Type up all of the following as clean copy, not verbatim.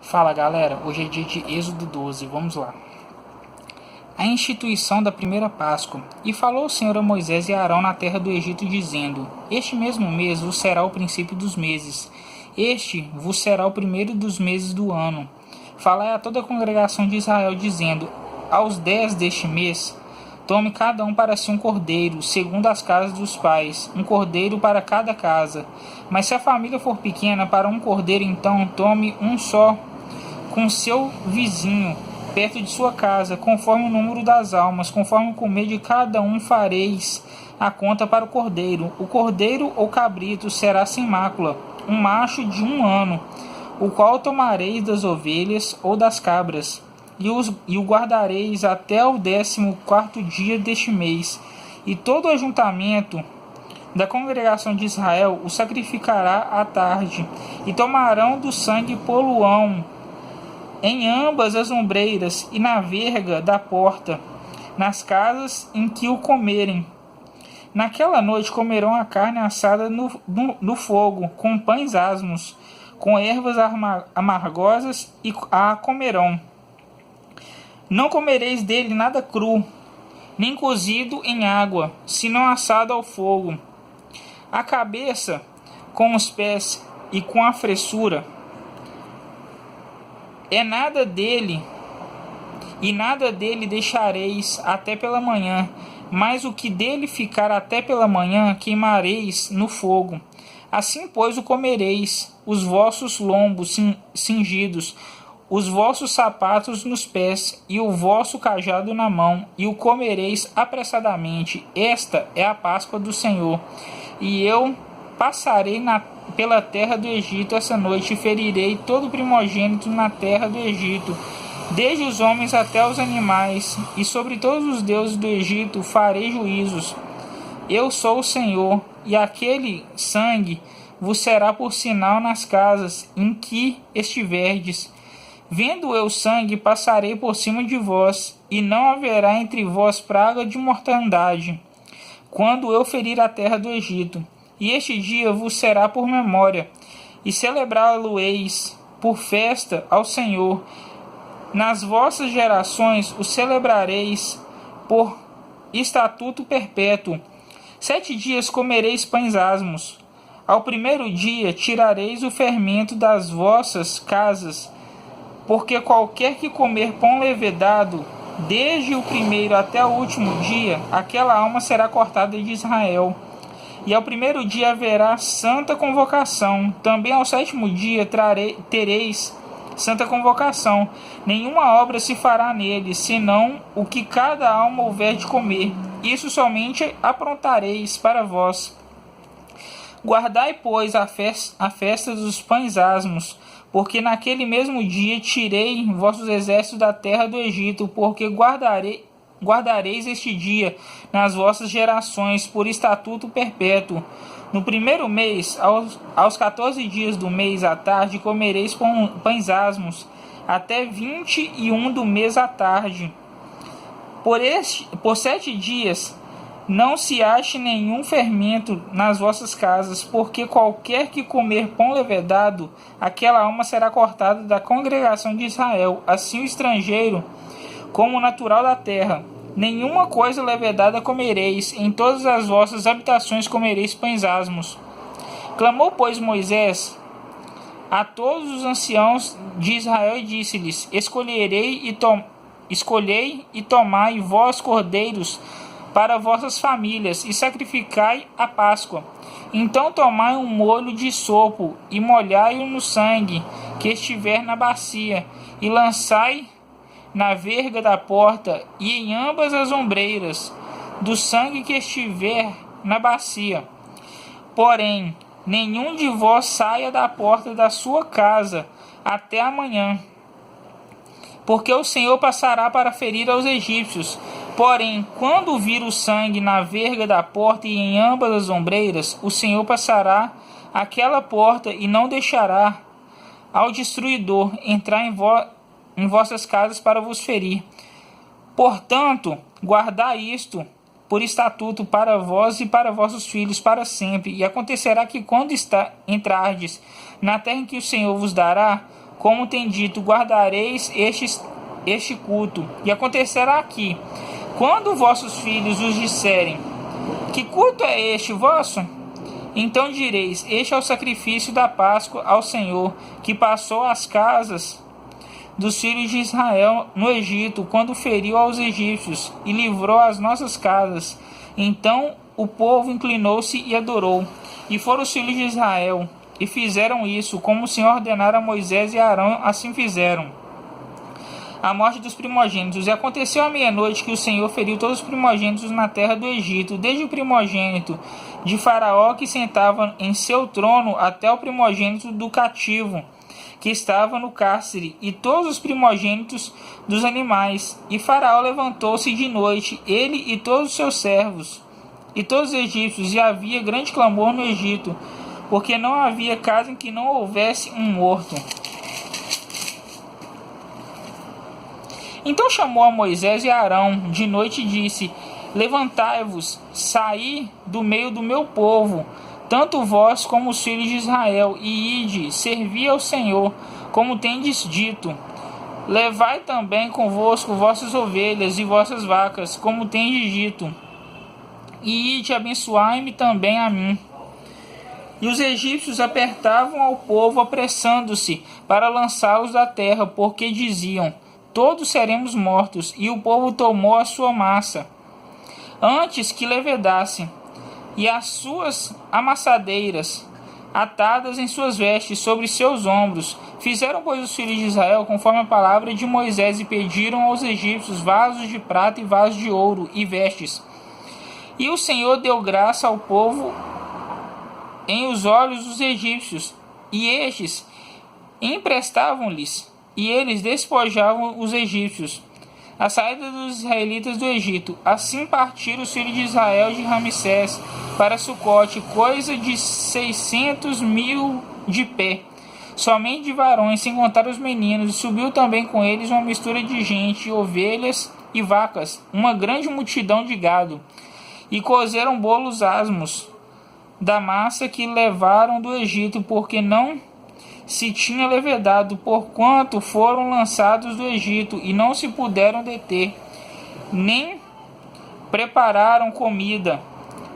Fala galera, hoje é dia de Êxodo 12, vamos lá. A instituição da primeira Páscoa. E falou o Senhor a Moisés e a Arão na terra do Egito, dizendo: Este mesmo mês vos será o princípio dos meses, este vos será o primeiro dos meses do ano. Falai a toda a congregação de Israel, dizendo: Aos 10 deste mês, tome cada um para si um cordeiro, segundo as casas dos pais, um cordeiro para cada casa. Mas se a família for pequena, para um cordeiro, então tome um só com seu vizinho, perto de sua casa, conforme o número das almas, conforme o comer de cada um fareis a conta para o cordeiro. O cordeiro ou cabrito será sem mácula, um macho de 1 ano, o qual tomareis das ovelhas ou das cabras, e o guardareis até o 14º dia deste mês. E todo o ajuntamento da congregação de Israel o sacrificará à tarde, e tomarão do sangue e poluão em ambas as ombreiras e na verga da porta, nas casas em que o comerem. Naquela noite comerão a carne assada no fogo, com pães asmos, com ervas amargosas, e a comerão. Não comereis dele nada cru, nem cozido em água, senão assado ao fogo. A cabeça com os pés e com a fressura é nada dele, e nada dele deixareis até pela manhã, mas o que dele ficar até pela manhã queimareis no fogo. Assim, pois, o comereis, os vossos lombos cingidos, os vossos sapatos nos pés, e o vosso cajado na mão, e o comereis apressadamente. Esta é a Páscoa do Senhor. E eu passarei pela terra do Egito essa noite, e ferirei todo primogênito na terra do Egito, desde os homens até os animais, e sobre todos os deuses do Egito farei juízos. Eu sou o Senhor, e aquele sangue vos será por sinal nas casas em que estiverdes. Vendo eu sangue, passarei por cima de vós, e não haverá entre vós praga de mortandade, quando eu ferir a terra do Egito. E este dia vos será por memória, e celebrá-lo-eis por festa ao Senhor. Nas vossas gerações o celebrareis por estatuto perpétuo. 7 dias comereis pães asmos. Ao primeiro dia tirareis o fermento das vossas casas, porque qualquer que comer pão levedado, desde o primeiro até o último dia, aquela alma será cortada de Israel. E ao primeiro dia haverá santa convocação. Também ao 7º dia tereis santa convocação. Nenhuma obra se fará nele, senão o que cada alma houver de comer. Isso somente aprontareis para vós. Guardai, pois, a festa dos pães asmos, porque naquele mesmo dia tirei vossos exércitos da terra do Egito, porque guardareis este dia nas vossas gerações por estatuto perpétuo. No primeiro mês, aos 14 dias do mês à tarde, comereis pães asmos, até 21 do mês à tarde. Por 7 dias não se ache nenhum fermento nas vossas casas, porque qualquer que comer pão levedado, aquela alma será cortada da congregação de Israel, assim o estrangeiro como o natural da terra. Nenhuma coisa levedada comereis, em todas as vossas habitações comereis pães asmos. Clamou, pois, Moisés a todos os anciãos de Israel e disse-lhes: Escolhei e tomai vós cordeiros para vossas famílias, e sacrificai a Páscoa. Então tomai um molho de sopo, e molhai-o no sangue que estiver na bacia, e lançai na verga da porta e em ambas as ombreiras do sangue que estiver na bacia. Porém, nenhum de vós saia da porta da sua casa até amanhã, porque o Senhor passará para ferir aos egípcios. Porém, quando vir o sangue na verga da porta e em ambas as ombreiras, o Senhor passará aquela porta e não deixará ao destruidor entrar em vossas casas para vos ferir. Portanto, guardai isto por estatuto para vós e para vossos filhos para sempre. E acontecerá que quando entrardes na terra em que o Senhor vos dará, como tem dito, guardareis este culto. E acontecerá que, quando vossos filhos os disserem: que culto é este vosso? Então direis: este é o sacrifício da Páscoa ao Senhor, que passou às casas dos filhos de Israel no Egito, quando feriu aos egípcios e livrou as nossas casas. Então o povo inclinou-se e adorou. E foram os filhos de Israel e fizeram isso, como o Senhor ordenara a Moisés e a Arão, assim fizeram. A morte dos primogênitos. E aconteceu à meia-noite que o Senhor feriu todos os primogênitos na terra do Egito, desde o primogênito de Faraó, que sentava em seu trono, até o primogênito do cativo, que estava no cárcere, e todos os primogênitos dos animais. E Faraó levantou-se de noite, ele e todos os seus servos, e todos os egípcios, e havia grande clamor no Egito, porque não havia casa em que não houvesse um morto. Então chamou a Moisés e a Arão de noite e disse: levantai-vos, saí do meio do meu povo, tanto vós como os filhos de Israel, e ide, servi ao Senhor, como tendes dito. Levai também convosco vossas ovelhas e vossas vacas, como tendes dito. E ide, abençoai-me também a mim. E os egípcios apertavam ao povo, apressando-se para lançá-los da terra, porque diziam: todos seremos mortos. E o povo tomou a sua massa, antes que levedasse, e as suas amassadeiras, atadas em suas vestes sobre seus ombros. Fizeram, pois, os filhos de Israel conforme a palavra de Moisés, e pediram aos egípcios vasos de prata e vasos de ouro e vestes. E o Senhor deu graça ao povo em os olhos dos egípcios, e estes emprestavam-lhes, e eles despojavam os egípcios. A saída dos israelitas do Egito. Assim partiram os filhos de Israel de Ramsés para Sucote, coisa de 600.000 de pé, somente de varões, sem contar os meninos. E subiu também com eles uma mistura de gente, ovelhas e vacas, uma grande multidão de gado. E cozeram bolos asmos da massa que levaram do Egito, porque não se tinha levedado, porquanto foram lançados do Egito, e não se puderam deter, nem prepararam comida.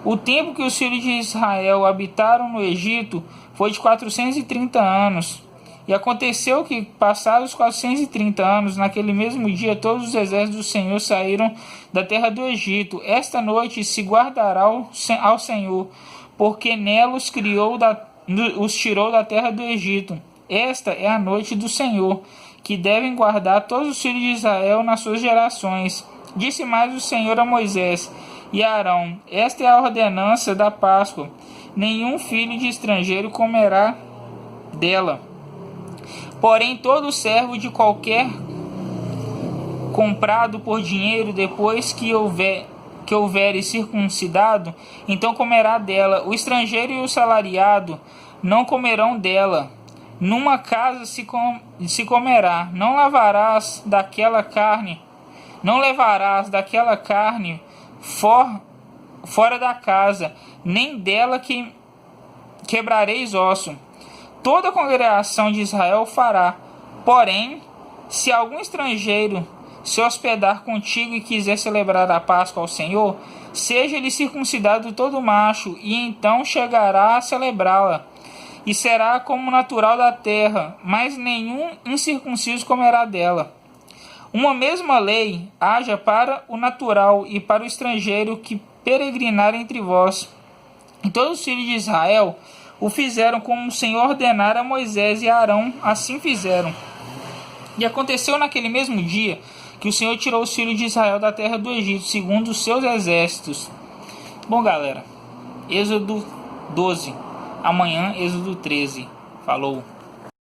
O tempo que os filhos de Israel habitaram no Egito foi de 430 anos. E aconteceu que, passados os 430 anos, naquele mesmo dia, todos os exércitos do Senhor saíram da terra do Egito. Esta noite se guardará ao Senhor, porque nela os tirou da terra do Egito. Esta é a noite do Senhor, que devem guardar todos os filhos de Israel nas suas gerações. Disse mais o Senhor a Moisés e a Arão: esta é a ordenança da Páscoa. Nenhum filho de estrangeiro comerá dela. Porém, todo servo de qualquer comprado por dinheiro, depois que houver circuncidado, então comerá dela. O estrangeiro e o salariado não comerão dela. Numa casa se comerá. Não levarás daquela carne fora da casa, nem dela que quebrareis osso. Toda a congregação de Israel fará. Porém, se algum estrangeiro se hospedar contigo e quiser celebrar a Páscoa ao Senhor, seja ele circuncidado todo macho, e então chegará a celebrá-la, e será como natural da terra, mas nenhum incircunciso comerá dela. Uma mesma lei haja para o natural e para o estrangeiro que peregrinar entre vós. E todos os filhos de Israel o fizeram como o Senhor ordenara a Moisés e a Arão, assim fizeram. E aconteceu naquele mesmo dia que o Senhor tirou os filhos de Israel da terra do Egito, segundo os seus exércitos. Bom, galera, Êxodo 12. Amanhã, Êxodo 13. Falou!